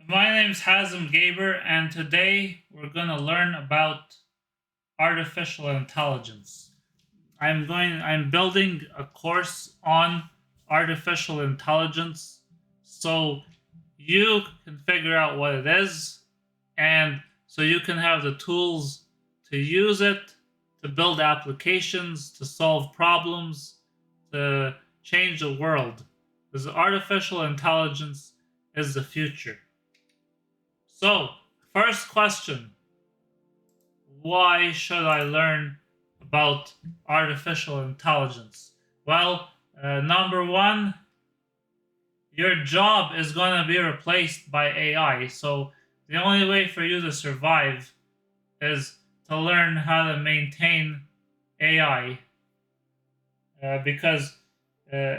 My name's Hazem Gaber, and today we're going to learn about artificial intelligence. I'm building a course on artificial intelligence so you can figure out what it is and so you can have the tools to use it, to build applications, to solve problems, to change the world. Because artificial intelligence is the future. So, first question: why should I learn about artificial intelligence? Well, number one, your job is going to be replaced by AI. So, the only way for you to survive is to learn how to maintain AI because uh,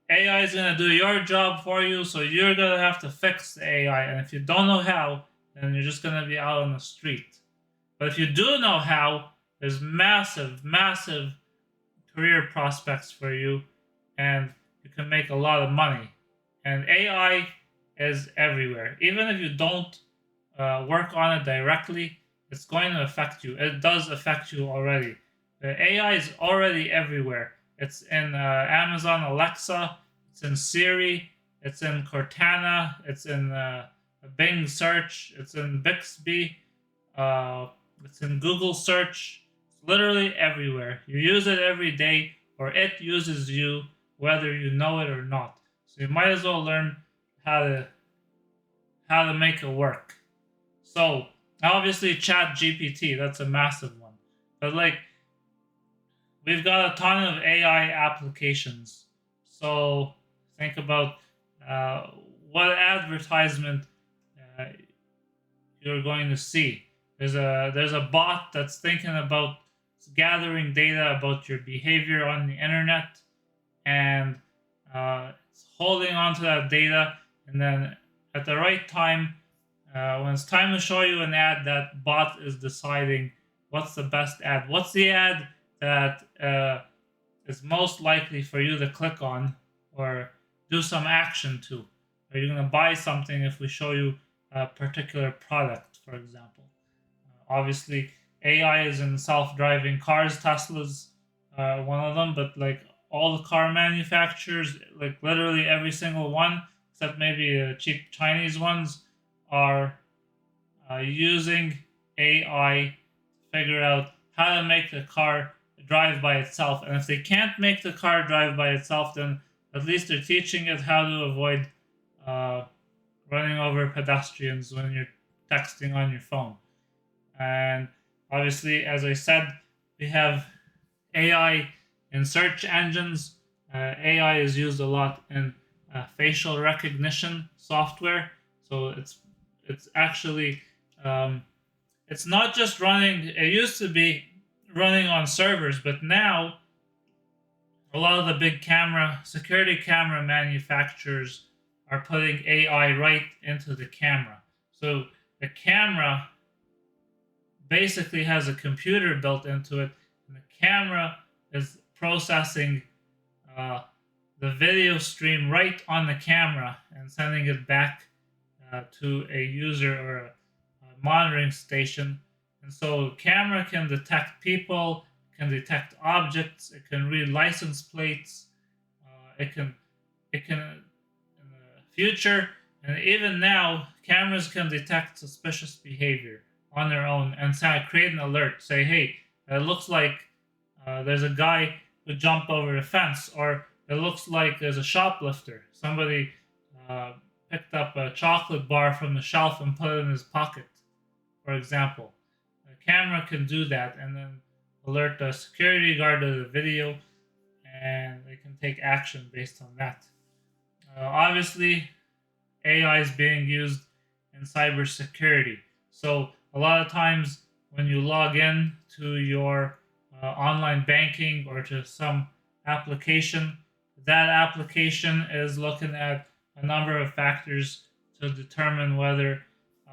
AI is going to do your job for you. So, you're going to have to fix the AI. And if you don't know how, then you're just going to be out on the street. But if you do know how, there's massive, massive career prospects for you, and you can make a lot of money. And AI is everywhere. Even if you don't work on it directly, it's going to affect you. It does affect you already. The AI is already everywhere. It's in Amazon Alexa, it's in Siri, it's in Cortana, it's in Bing Search, it's in Bixby, uh, it's in Google Search. It's literally everywhere. You use it every day, or it uses you, whether you know it or not. So you might as well learn how to how to make it work. So obviously, Chat GPT, that's a massive one. But like, we've got a ton of AI applications. So think about uh, what advertisement uh, you're going to see. There's a bot that's thinking about gathering data about your behavior on the internet, and it's holding on to that data, and then at the right time, when it's time to show you an ad, that bot is deciding what's the best ad. What's the ad that is most likely for you to click on or do some action to? Are you going to buy something if we show you a particular product, for example? Obviously, AI is in self-driving cars. Tesla's one of them, but like all the car manufacturers, like literally every single one, except maybe cheap Chinese ones, are using AI to figure out how to make the car drive by itself. And if they can't make the car drive by itself, then at least they're teaching it how to avoid uh, running over pedestrians when you're texting on your phone. And obviously, as I said, we have AI in search engines. AI is used a lot in facial recognition software. So it's actually it's not just running. It used to be running on servers, but now a lot of the big camera security camera manufacturers are putting AI right into the camera. So the camera basically has a computer built into it, and the camera is processing uh, the video stream right on the camera and sending it back to a user or a monitoring station. And so, camera can detect people, can detect objects, it can read license plates, it can in the future, and even now, cameras can detect suspicious behavior on their own and create an alert. Say, hey, it looks like there's a guy who jumped over the fence, or it looks like there's a shoplifter. Somebody uh, picked up a chocolate bar from the shelf and put it in his pocket, for example. A camera can do that and then alert the security guard of the video, and they can take action based on that. Obviously, AI is being used in cybersecurity. So a lot of times when you log in to your online banking or to some application, that application is looking at a number of factors to determine whether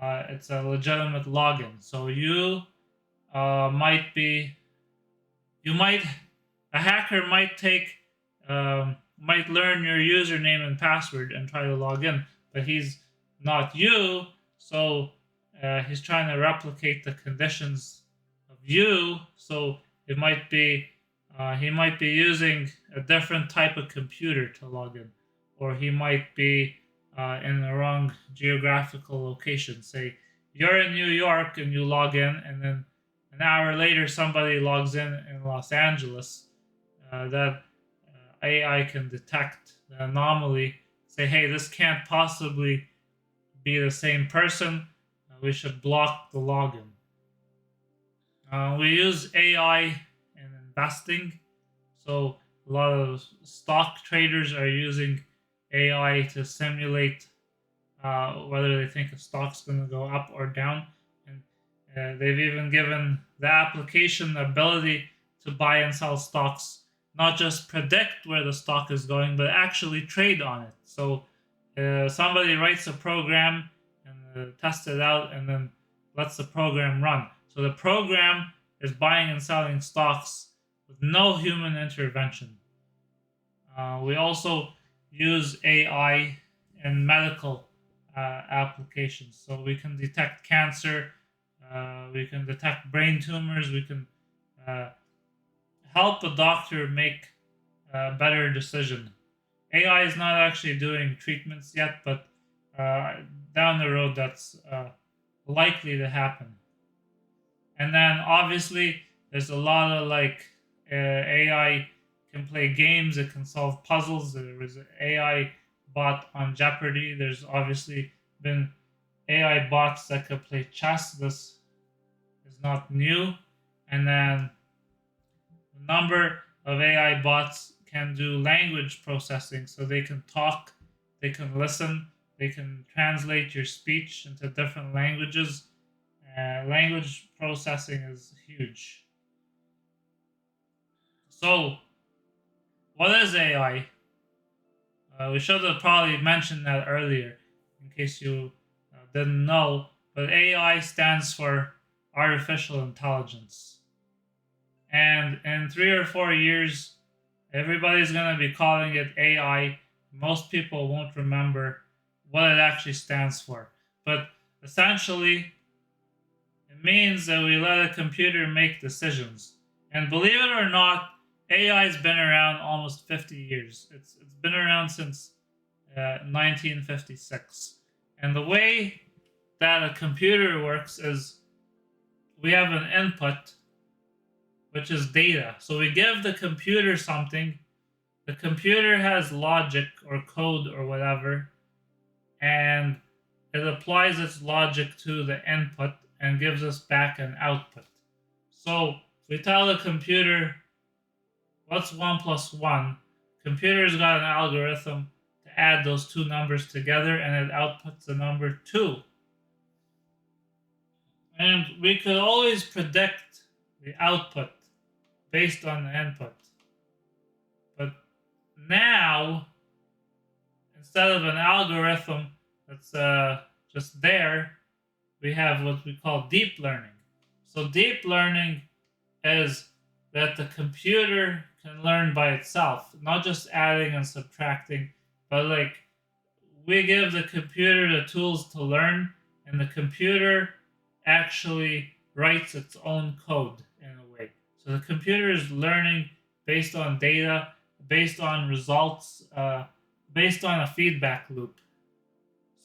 it's a legitimate login. So might be you might a hacker might learn your username and password and try to log in, but he's not you. So he's trying to replicate the conditions of you. So it might be he might be using a different type of computer to log in, or he might be in the wrong geographical location. Say you're in New York and you log in, and then an hour later somebody logs in Los Angeles. That AI can detect the anomaly, say, hey, this can't possibly be the same person. We should block the login. We use AI in investing. So a lot of stock traders are using AI to simulate whether they think a stock's going to go up or down. And they've even given the application the ability to buy and sell stocks, not just predict where the stock is going, but actually trade on it. So somebody writes a program and tests it out and then lets the program run. So the program is buying and selling stocks with no human intervention. We also use AI in medical applications. So we can detect cancer, we can detect brain tumors, we can help a doctor make a better decision. AI is not actually doing treatments yet, but down the road that's likely to happen. And then obviously there's a lot of AI can play games, it can solve puzzles. There was an AI bot on Jeopardy. There's obviously been AI bots that could play chess. This is not new. And then a number of AI bots can do language processing, so they can talk, they can listen, they can translate your speech into different languages. Language processing is huge. So, what is AI? We should have probably mentioned that earlier in case you didn't know, but AI stands for artificial intelligence. And in 3 or 4 years, everybody's going to be calling it AI. Most people won't remember what it actually stands for. But essentially, it means that we let a computer make decisions. And believe it or not, AI has been around almost 50 years. It's been around since 1956. And the way that a computer works is we have an input, which is data. So we give the computer something. The computer has logic or code or whatever, and it applies its logic to the input and gives us back an output. So we tell the computer, what's 1 plus 1? Computer's got an algorithm to add those two numbers together, and it outputs the number 2. And we could always predict the output based on the input. But now, instead of an algorithm that's just there, we have what we call deep learning. So deep learning is that the computer can learn by itself, not just adding and subtracting, but we give the computer the tools to learn, and the computer actually writes its own code in a way. So the computer is learning based on data, based on results, based on a feedback loop.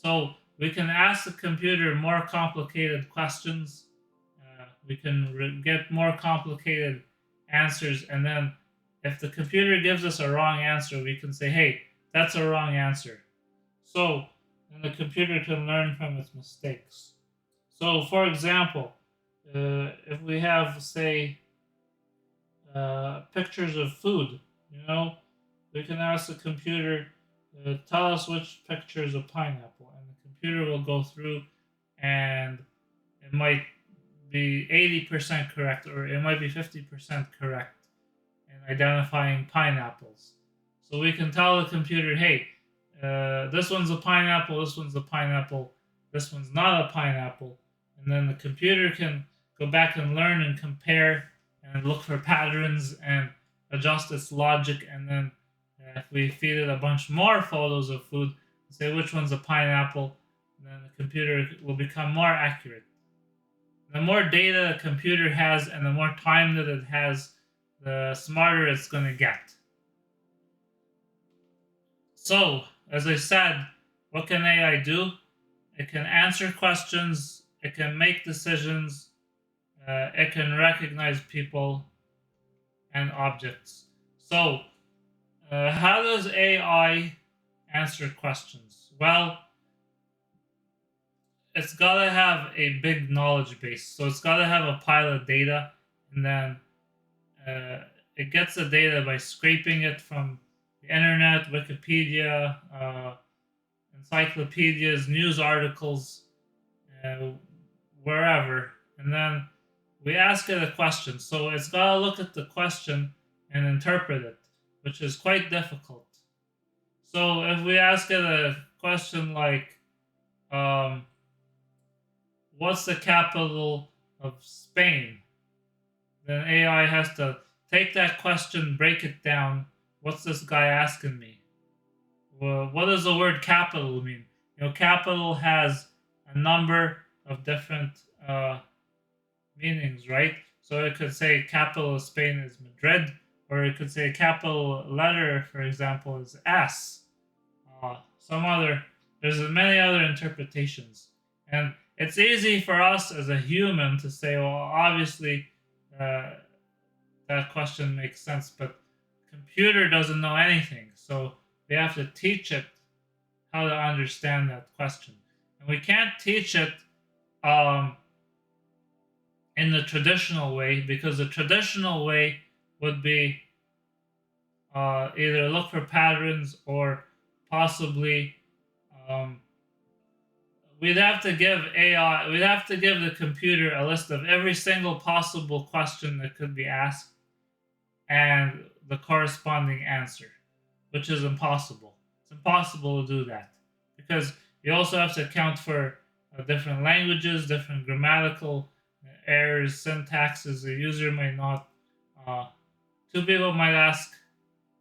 So we can ask the computer more complicated questions. We can get more complicated answers, and then if the computer gives us a wrong answer, we can say, hey, that's a wrong answer. So then the computer can learn from its mistakes. So for example, if we have, say, pictures of food, we can ask the computer, tell us which picture is a pineapple, and the computer will go through, and it might be 80% correct, or it might be 50% correct in identifying pineapples. So we can tell the computer, hey, this one's a pineapple, this one's a pineapple, this one's not a pineapple. And then the computer can go back and learn and compare and look for patterns and adjust its logic. And then if we feed it a bunch more photos of food, say which one's a pineapple, then the computer will become more accurate. The more data a computer has and the more time that it has, the smarter it's going to get. So, as I said, what can AI do? It can answer questions, it can make decisions, it can recognize people and objects. So, how does AI answer questions? Well, it's got to have a big knowledge base. So it's got to have a pile of data, and then it gets the data by scraping it from the internet, Wikipedia, encyclopedias, news articles, wherever. And then we ask it a question. So it's got to look at the question and interpret it, which is quite difficult. So if we ask it a question like, what's the capital of Spain? Then AI has to take that question, break it down. What's this guy asking me? Well, what does the word capital mean? Capital has a number of different meanings, right? So it could say capital of Spain is Madrid, or it could say capital letter, for example, is S. There's many other interpretations. And it's easy for us as a human to say, well, obviously that question makes sense, but computer doesn't know anything. So we have to teach it how to understand that question. And we can't teach it in the traditional way, because the traditional way would be either look for patterns or possibly we'd have to give the computer a list of every single possible question that could be asked and the corresponding answer, which is impossible. It's impossible to do that because you also have to account for different languages, different grammatical errors, syntaxes. The user might not. Two people might ask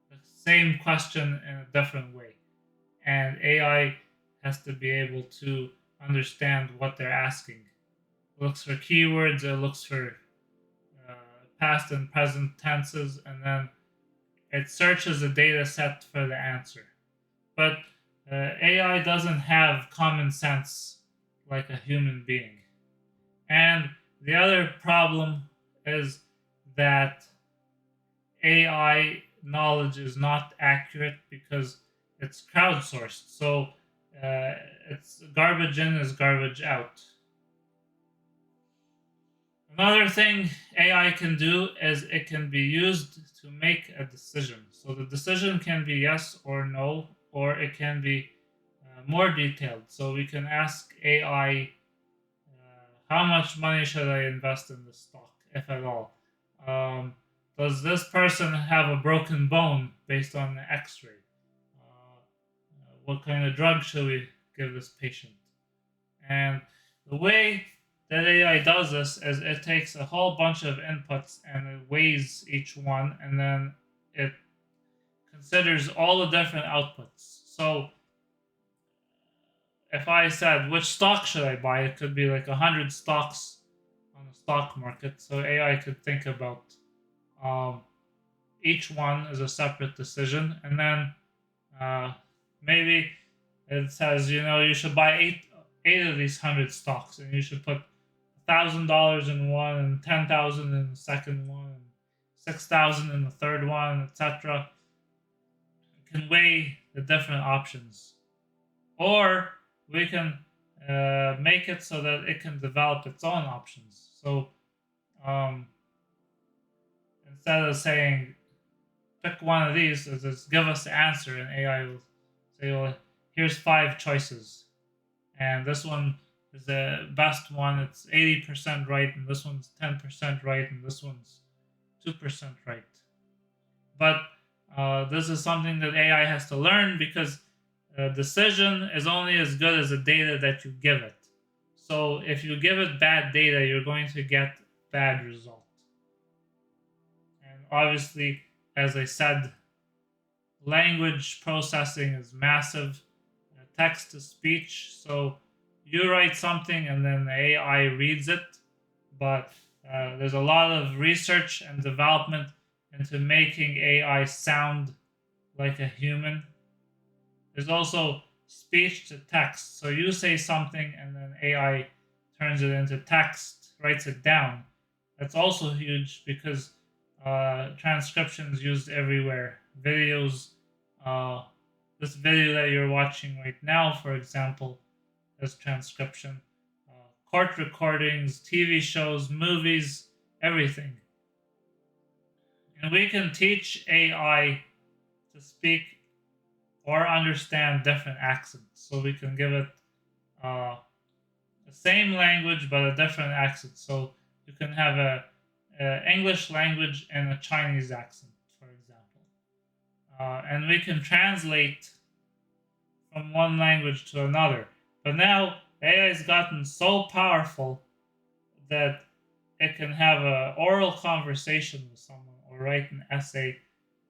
the same question in a different way, and AI has to be able to understand what they're asking. It looks for keywords, it looks for past and present tenses, and then it searches a data set for the answer. But AI doesn't have common sense like a human being. And the other problem is that AI knowledge is not accurate because it's crowdsourced. So it's garbage in is garbage out. Another thing AI can do is it can be used to make a decision. So the decision can be yes or no, or it can be more detailed. So we can ask AI, how much money should I invest in this stock, if at all? Does this person have a broken bone based on the x-ray? What kind of drug should we give this patient? And the way that AI does this is it takes a whole bunch of inputs and it weighs each one, and then it considers all the different outputs. So if I said, which stock should I buy? It could be like 100 stocks on the stock market. So AI could think about each one as a separate decision. And then maybe it says, you should buy eight of these 100 stocks, and you should put $1,000 in one, and 10,000 in the second one, and 6,000 in the third one, etc. You can weigh the different options, or we can make it so that it can develop its own options. So instead of saying pick one of these, just give us the answer, and AI will say, well, here's 5 choices, and this one is the best one. It's 80% right, and this one's 10% right, and this one's 2% right. But this is something that AI has to learn, because a decision is only as good as the data that you give it. So if you give it bad data, you're going to get bad result. And obviously, as I said, language processing is massive, text to speech. So you write something and then the AI reads it, but there's a lot of research and development into making AI sound like a human. There's also speech to text. So you say something and then AI turns it into text, writes it down. That's also huge because transcription is used everywhere. Videos, uh, this video that you're watching right now, for example, is transcription. Court recordings, TV shows, movies, everything. And we can teach AI to speak or understand different accents. So we can give it the same language but a different accent. So you can have a English language and a Chinese accent, for example. And we can translate from one language to another. But now AI has gotten so powerful that it can have an oral conversation with someone or write an essay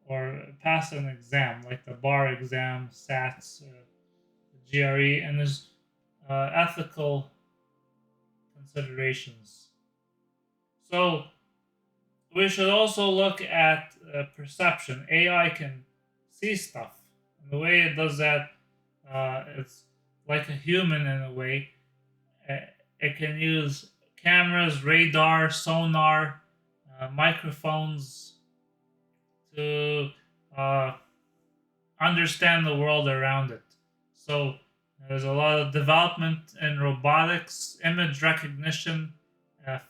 or pass an exam like the bar exam, SATs, GRE, and there's ethical considerations. So we should also look at perception. AI can see stuff, and the way it does that, it's like a human in a way. It can use cameras, radar, sonar, microphones to understand the world around it. So there's a lot of development in robotics, image recognition,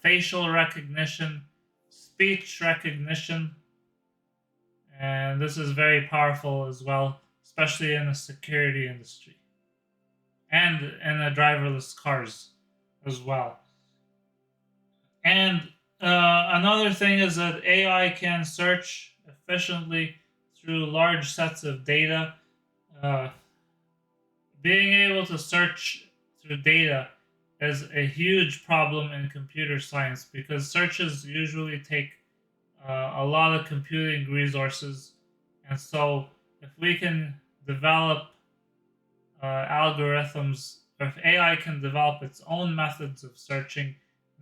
facial recognition, speech recognition, and this is very powerful as well, especially in the security industry and in the driverless cars as well. And another thing is that AI can search efficiently through large sets of data. Uh, Being able to search through data is a huge problem in computer science because searches usually take a lot of computing resources. And so, if we can develop algorithms, or if AI can develop its own methods of searching,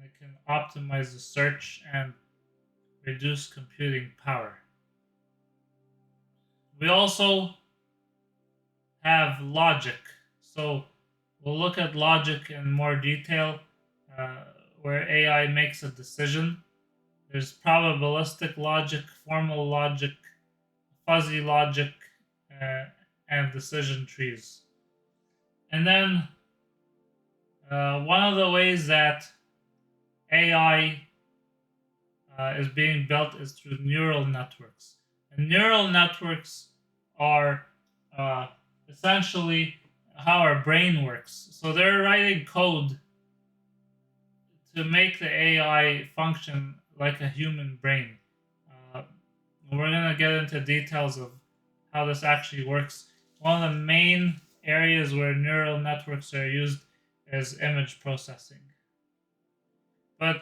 it can optimize the search and reduce computing power. We also have logic. So we'll look at logic in more detail, where AI makes a decision. There's probabilistic logic, formal logic, fuzzy logic, and decision trees. And then one of the ways that AI is being built is through neural networks. And neural networks are essentially how our brain works. So they're writing code to make the AI function like a human brain. Uh, we're going to get into details of how this actually works. One of the main areas where neural networks are used is image processing. But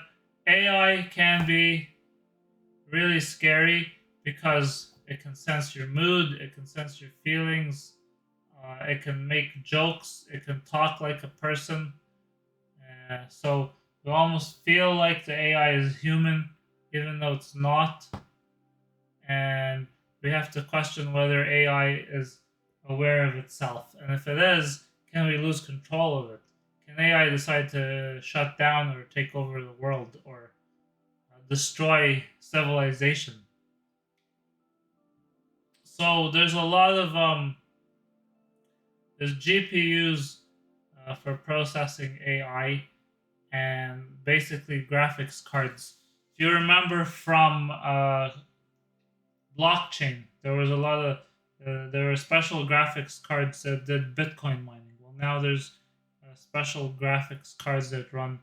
AI can be really scary because it can sense your mood, it can sense your feelings, it can make jokes, it can talk like a person. So you almost feel like the AI is human, even though it's not. And we have to question whether AI is aware of itself. And if it is, can we lose control of it? Can AI decide to shut down or take over the world or destroy civilization? So there's a lot of there's GPUs for processing AI and basically graphics cards. If you remember from blockchain, there was a lot of there were special graphics cards that did Bitcoin mining. Well, now there's special graphics cards that run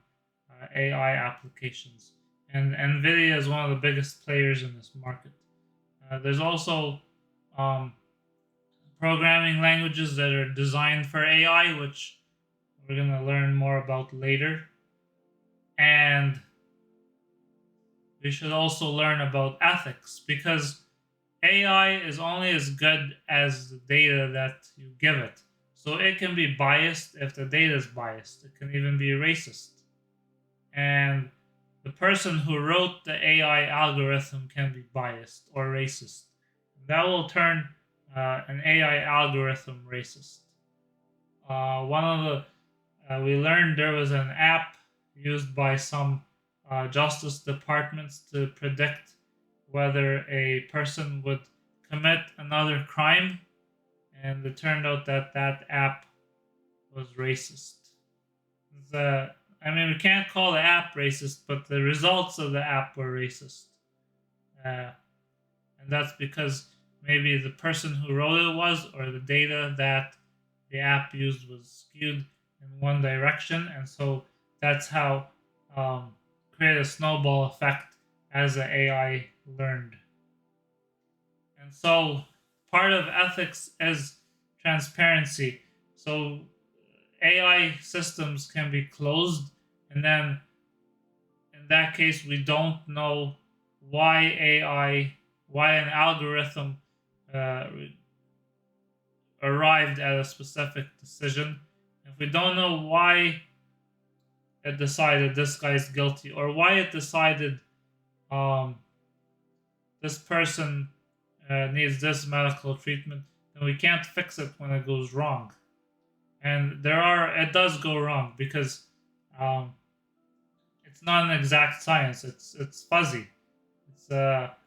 AI applications, and Nvidia is one of the biggest players in this market. There's also programming languages that are designed for AI, which we're going to learn more about later. And we should also learn about ethics because AI is only as good as the data that you give it. So it can be biased if the data is biased. It can even be racist. And the person who wrote the AI algorithm can be biased or racist. That will turn an AI algorithm racist. One of the we learned there was an app used by some justice departments to predict whether a person would commit another crime, and it turned out that that app was racist. I mean, we can't call the app racist, but the results of the app were racist. And that's because maybe the person who wrote it was, or the data that the app used was skewed in one direction. And so that's how create a snowball effect as the AI learned. And so part of ethics is transparency. So AI systems can be closed, and then in that case, we don't know why an algorithm uh, arrived at a specific decision. If we don't know why it decided this guy's guilty, or why it decided um, this person needs this medical treatment, then we can't fix it when it goes wrong. And it does go wrong because um, it's not an exact science. It's fuzzy. It's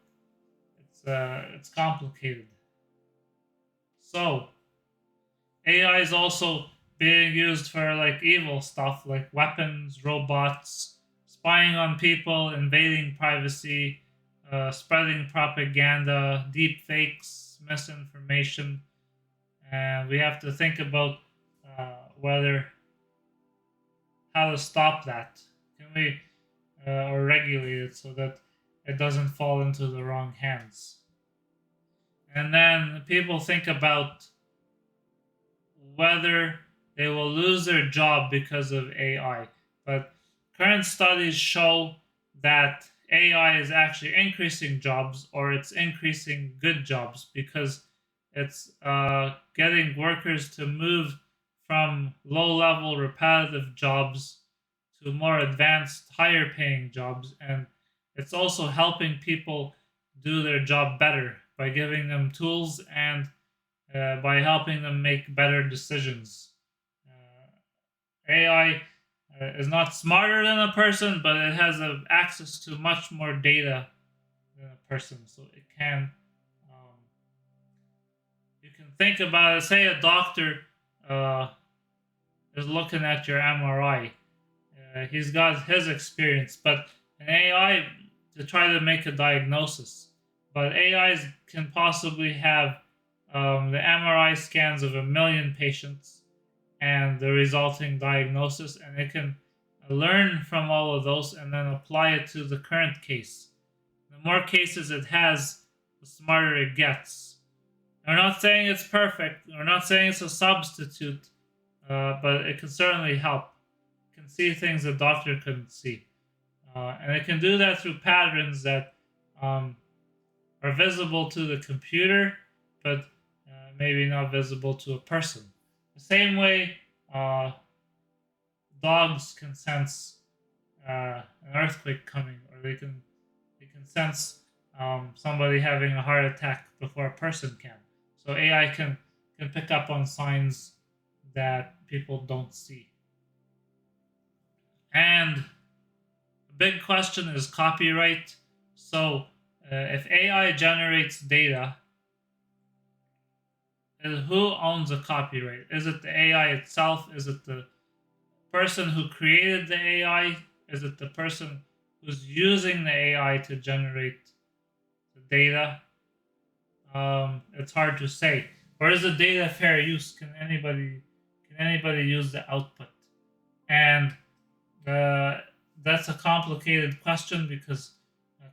complicated. So AI is also being used for like evil stuff, like weapons, robots, spying on people, invading privacy, spreading propaganda, deep fakes, misinformation, and we have to think about whether how to stop that. Can we or regulate it so that it doesn't fall into the wrong hands? And then people think about whether they will lose their job because of AI. But current studies show that AI is actually increasing jobs, or it's increasing good jobs, because it's getting workers to move from low level repetitive jobs to more advanced, higher paying jobs. And it's also helping people do their job better by giving them tools and by helping them make better decisions. AI is not smarter than a person, but it has access to much more data than a person. So it can, you can think about it. Say a doctor uh, is looking at your MRI. He's got his experience, but an AI to try to make a diagnosis. But AIs can possibly have the MRI scans of 1 million patients and the resulting diagnosis, and it can learn from all of those and then apply it to the current case. The more cases it has, the smarter it gets. We're not saying it's perfect. We're not saying it's a substitute, but it can certainly help. It can see things a doctor couldn't see. And it can do that through patterns that are visible to the computer, but maybe not visible to a person. The same way dogs can sense an earthquake coming, or they can sense somebody having a heart attack before a person can. So AI can pick up on signs that people don't see. And the big question is copyright. So if AI generates data, who owns the copyright? Is it the AI itself? Is it the person who created the AI? Is it the person who's using the AI to generate the data? It's hard to say. Or is the data fair use? Can anybody use the output? And that's a complicated question because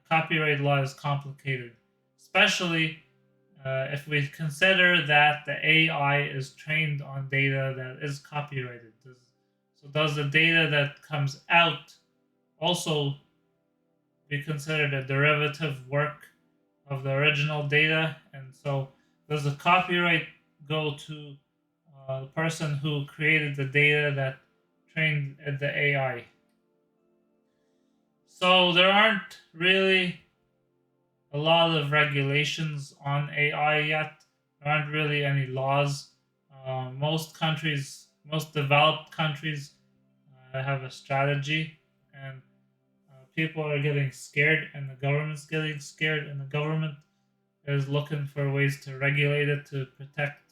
copyright law is complicated, especially if we consider that the AI is trained on data that is copyrighted. So does the data that comes out also be considered a derivative work of the original data? And so does the copyright go to the person who created the data that trained the AI. So there aren't really a lot of regulations on AI yet. There aren't really any laws. Most countries, most developed countries, have a strategy, and people are getting scared, and the government's getting scared, and the government is looking for ways to regulate it to protect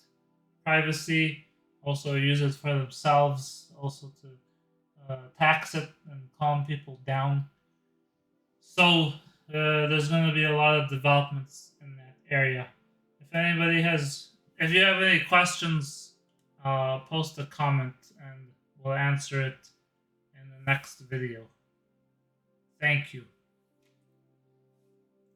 privacy, also use it for themselves, also to tax it and calm people down. So there's going to be a lot of developments in that area. If you have any questions, post a comment and we'll answer it in the next video. Thank you.